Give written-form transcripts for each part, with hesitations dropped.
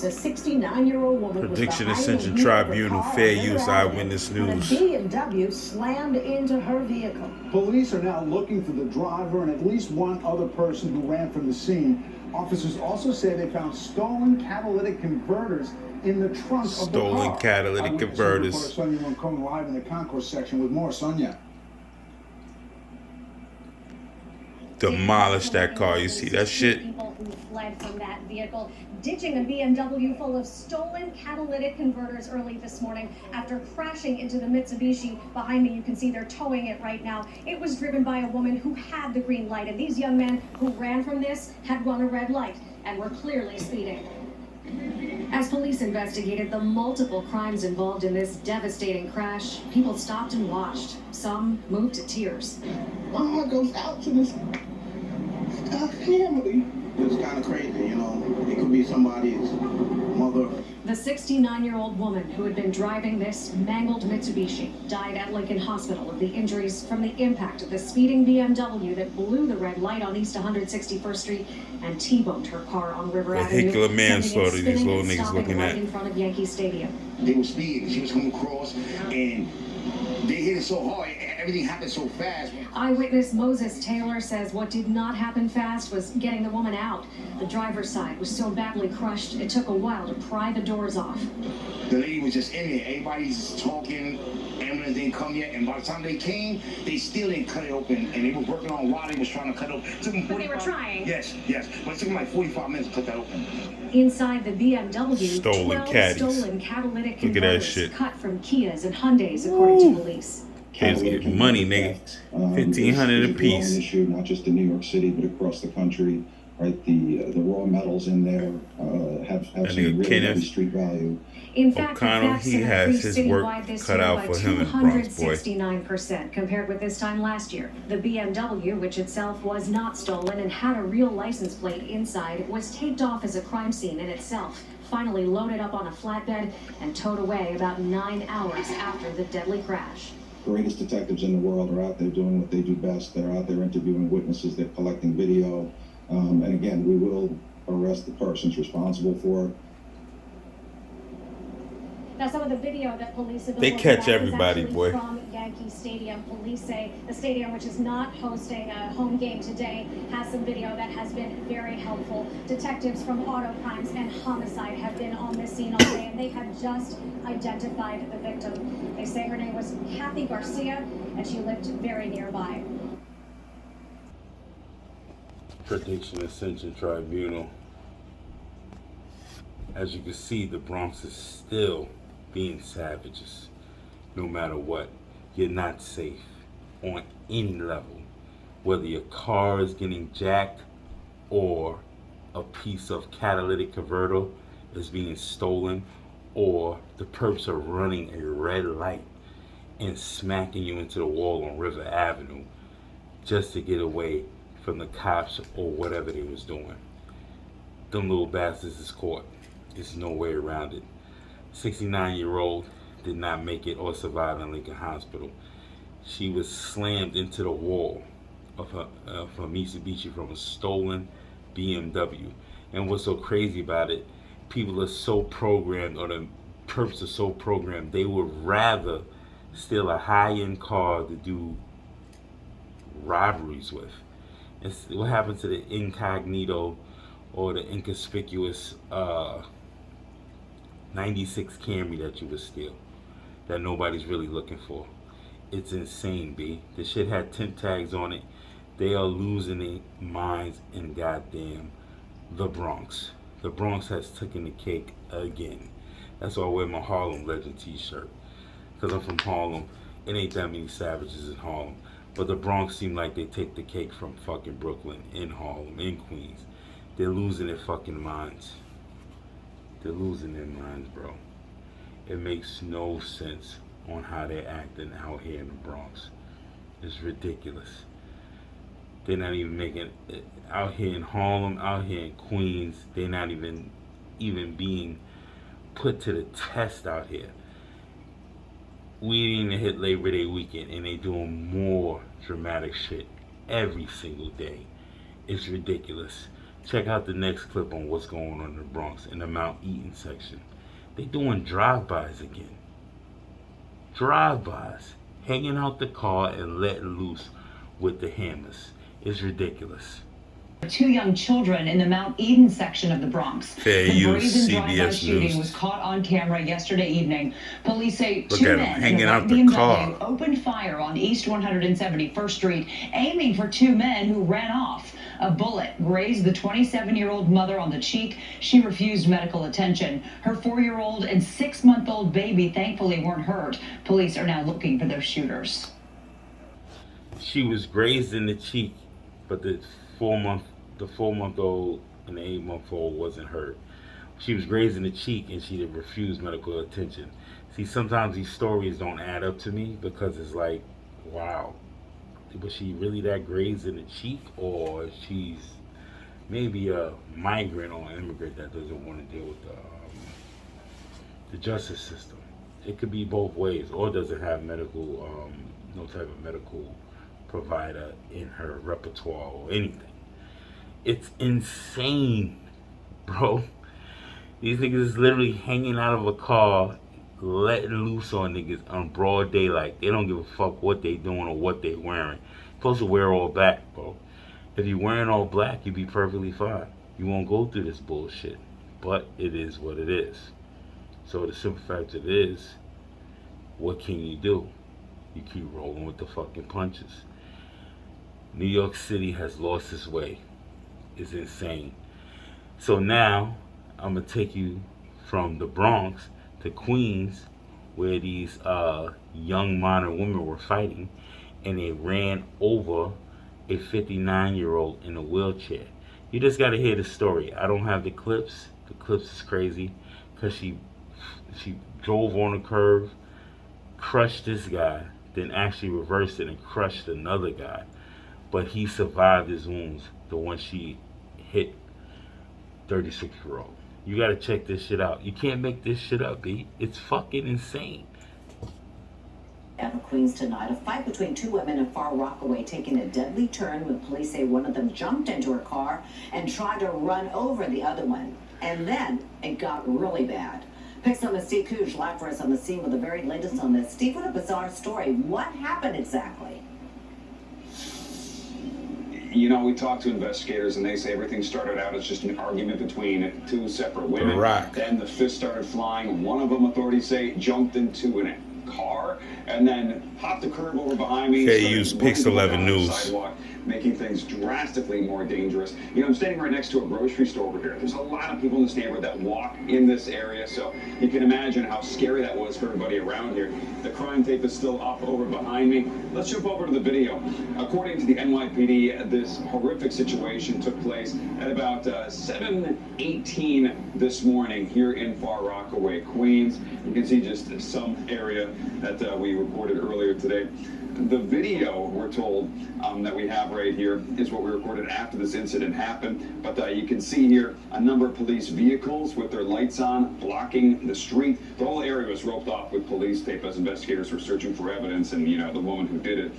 Bronx, a 69-year-old woman Prediction was Ascension behind the wheel of Tribunal, her car fair on use, River eyewitness Avenue when news. a BMW slammed into her vehicle. Police are now looking for the driver and at least one other person who ran from the scene. Officers also say they found stolen catalytic converters in the trunk of the car. Stolen catalytic converters. Sonia Roncone live in the concourse section with more. Sonia. Demolish that car. You see that shit? People who fled from that vehicle, ditching a BMW full of stolen catalytic converters early this morning after crashing into the Mitsubishi. Behind me, you can see they're towing it right now. It was driven by a woman who had the green light, and these young men who ran from this had run a red light and were clearly speeding. As police investigated the multiple crimes involved in this devastating crash, people stopped and watched. Some moved to tears. My heart goes out to this family. It's kind of crazy, you know. It could be somebody's mother. The 69-year-old woman who had been driving this mangled Mitsubishi died at Lincoln Hospital of the injuries from the impact of the speeding BMW that blew the red light on East 161st Street and T-boned her car on River Vehicular Avenue, manslaughter, sending it these little spinning and niggas stopping looking right at. in front of Yankee Stadium. They were speeding. She was coming across, and they hit it so hard. Everything happened so fast. Eyewitness Moses Taylor says what did not happen fast was getting the woman out. The driver's side was so badly crushed, it took a while to pry the doors off. The lady was just in there. Everybody's just talking. Ambulance didn't come yet, and by the time they came, they still didn't cut it open, and they were working on why they was trying to cut it open. It took them 45, But they were trying. Yes, but it took them like 45 minutes to cut that open. Inside the BMW, Stolen 12 caddies. stolen catalytic Look at that converters shit. cut from Kias and Hyundais, according to police. Kids getting money, nigga. $1,500 a piece. Issue not just in New York City but across the country. Right, the raw metals in there have some nigga really Kenneth heavy street value. In fact, O'Connell, thefts he has his work citywide this cut year out by for him in Bronx, boy. 269% compared with this time last year. The BMW, which itself was not stolen and had a real license plate inside, was taped off as a crime scene in itself, finally loaded up on a flatbed and towed away about 9 hours after the deadly crash. Greatest detectives in the world are out there doing what they do best. They're out there interviewing witnesses. They're collecting video. And again, we will arrest the persons responsible for it. Now, some of the video that police have been They looking catch at is everybody, actually boy. from Yankee Stadium. Police say the stadium, which is not hosting a home game today, has some video that has been very helpful. Detectives from auto crimes and homicide have been on this scene all day, and they have just identified the victim. They say her name was Kathy Garcia, and she lived very nearby. Prediction Ascension Tribunal. As you can see, the Bronx is still being savages. No matter what, you're not safe on any level. Whether your car is getting jacked or a piece of catalytic converter is being stolen, or the perps are running a red light and smacking you into the wall on River Avenue just to get away from the cops or whatever they was doing. Them little bastards is caught. There's no way around it. 69-year-old did not make it or survive in Lincoln Hospital. She was slammed into the wall of her Mitsubishi from a stolen BMW. And what's so crazy about it, people are so programmed, or the perps are so programmed, they would rather steal a high-end car to do robberies with. It's what happened to the incognito or the inconspicuous 96 Camry that you would steal, that nobody's really looking for. It's insane, B. The shit had tint tags on it. They are losing their minds in goddamn the Bronx. The Bronx has taken the cake again. That's why I wear my Harlem Legend t-shirt, because I'm from Harlem. It ain't that many savages in Harlem. But the Bronx seem like they take the cake from fucking Brooklyn, in Harlem, in Queens. They're losing their fucking minds. They're losing their minds, bro. It makes no sense on how they're acting out here in the Bronx. It's ridiculous. They're not even making it out here in Harlem, out here in Queens. They're not even being put to the test out here. We didn't even hit Labor Day weekend, and they doing more dramatic shit every single day. It's ridiculous. Check out the next clip on what's going on in the Bronx in the Mount Eaton section. They doing drive-bys again. Drive-bys. Hanging out the car and letting loose with the hammers. It's ridiculous. 2 young children in the Mount Eden section of the Bronx. Fair The use, brazen drive-by CBS shooting News. was caught on camera yesterday evening. Police say Look 2 at 'em men hanging in a out white the BMW car. opened fire on East 171st Street, aiming for 2 men who ran off. A bullet grazed the 27-year-old mother on the cheek. She refused medical attention. Her 4-year-old and 6-month-old baby thankfully weren't hurt. Police are now looking for those shooters. She was grazed in the cheek, but the 4-month-old and the 8-month-old wasn't hurt. She was grazed in the cheek and she refused medical attention. See, sometimes these stories don't add up to me because it's like, wow, was she really that grazed in the cheek, or she's maybe a migrant or an immigrant that doesn't want to deal with the justice system? It could be both ways, or doesn't have medical, no type of medical provider in her repertoire or anything. It's insane, bro. These niggas is literally hanging out of a car, letting loose on niggas on broad daylight. They don't give a fuck what they doing or what they wearing. You're supposed to wear all black, bro. If you're wearing all black, you'd be perfectly fine. You won't go through this bullshit. But it is what it is. So the simple fact of it is, what can you do? You keep rolling with the fucking punches. New York City has lost its way. It's insane. So now, I'm going to take you from the Bronx to Queens, where these young modern women were fighting, and they ran over a 59-year-old in a wheelchair. You just got to hear the story. I don't have the clips. The clips is crazy, because she drove on a curve, crushed this guy, then actually reversed it and crushed another guy. But he survived his wounds, the one she hit, 36-year-old. You gotta check this shit out. You can't make this shit up, B. It's fucking insane. Of Queens tonight, a fight between 2 women in Far Rockaway taking a deadly turn when police say one of them jumped into her car and tried to run over the other one. And then it got really bad. Picks on Steve Cooge live for us on the scene with the very latest on this. Steve, what a bizarre story. What happened exactly? You know, we talked to investigators and they say everything started out as just an argument between 2 separate women. Right. Then the fists started flying. One of them, authorities say, jumped into a car and then hopped the curb over behind me. Okay, use Pix 11 News. Sidewalk, making things drastically more dangerous. You know, I'm standing right next to a grocery store over here. There's a lot of people in this neighborhood that walk in this area, so you can imagine how scary that was for everybody around here. The crime tape is still up over behind me. Let's jump over to the video. According to the NYPD, this horrific situation took place at about 7:18 this morning here in Far Rockaway, Queens. You can see just some area that we recorded earlier today. The video, we're told, that we have right here is what we recorded after this incident happened. But you can see here a number of police vehicles with their lights on, blocking the street. The whole area was roped off with police tape as investigators were searching for evidence and, you know, the woman who did it.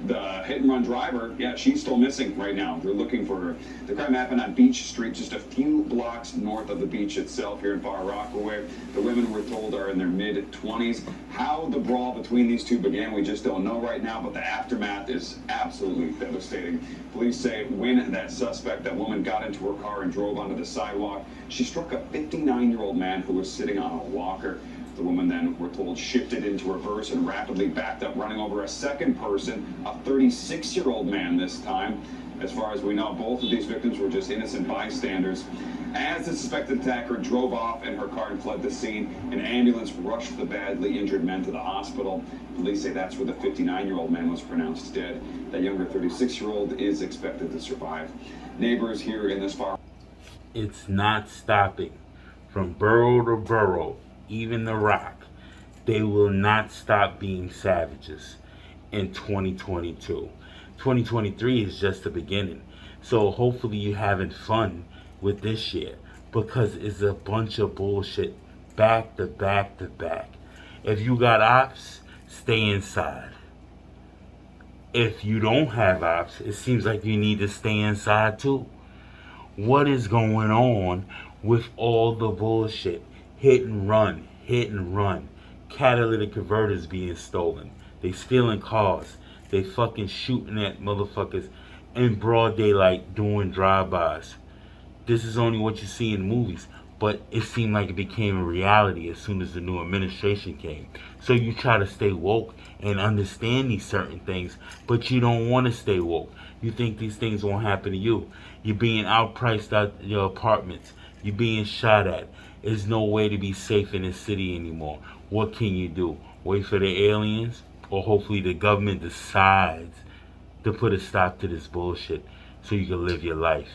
The hit-and-run driver, yeah, she's still missing right now. They're looking for her. The crime happened on Beach Street, just a few blocks north of the beach itself here in Far Rockaway. The women, we're told, are in their mid-20s. How the brawl between these two began, we just don't know right now, but the aftermath is absolutely devastating. Police say when that suspect, that woman, got into her car and drove onto the sidewalk, she struck a 59-year-old man who was sitting on a walker. The woman then, we're told, shifted into reverse and rapidly backed up, running over a second person, a 36-year-old man this time. As far as we know, both of these victims were just innocent bystanders. As the suspected attacker drove off in her car and fled the scene, an ambulance rushed the badly injured men to the hospital. Police say that's where the 59-year-old man was pronounced dead. That younger 36-year-old is expected to survive. Neighbors here in this far... It's not stopping. From borough to borough, even the Rock, they will not stop being savages in 2022. 2023 is just the beginning. So hopefully you're having fun with this year, because it's a bunch of bullshit back to back to back. If you got ops, stay inside. If you don't have ops, it seems like you need to stay inside too. What is going on with all the bullshit? Hit and run, hit and run. Catalytic converters being stolen. They stealing cars. They fucking shooting at motherfuckers in broad daylight doing drive-bys. This is only what you see in movies, but it seemed like it became a reality as soon as the new administration came. So you try to stay woke and understand these certain things, but you don't want to stay woke. You think these things won't happen to you. You're being outpriced out your apartments. You're being shot at. There's no way to be safe in this city anymore. What can you do? Wait for the aliens? Or hopefully the government decides to put a stop to this bullshit so you can live your life.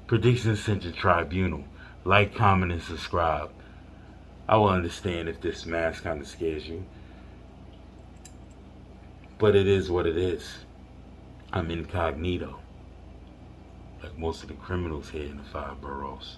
Prediction Center Tribunal. Like, comment, and subscribe. I will understand if this mask kind of scares you. But it is what it is. I'm incognito. Like most of the criminals here in the 5 boroughs.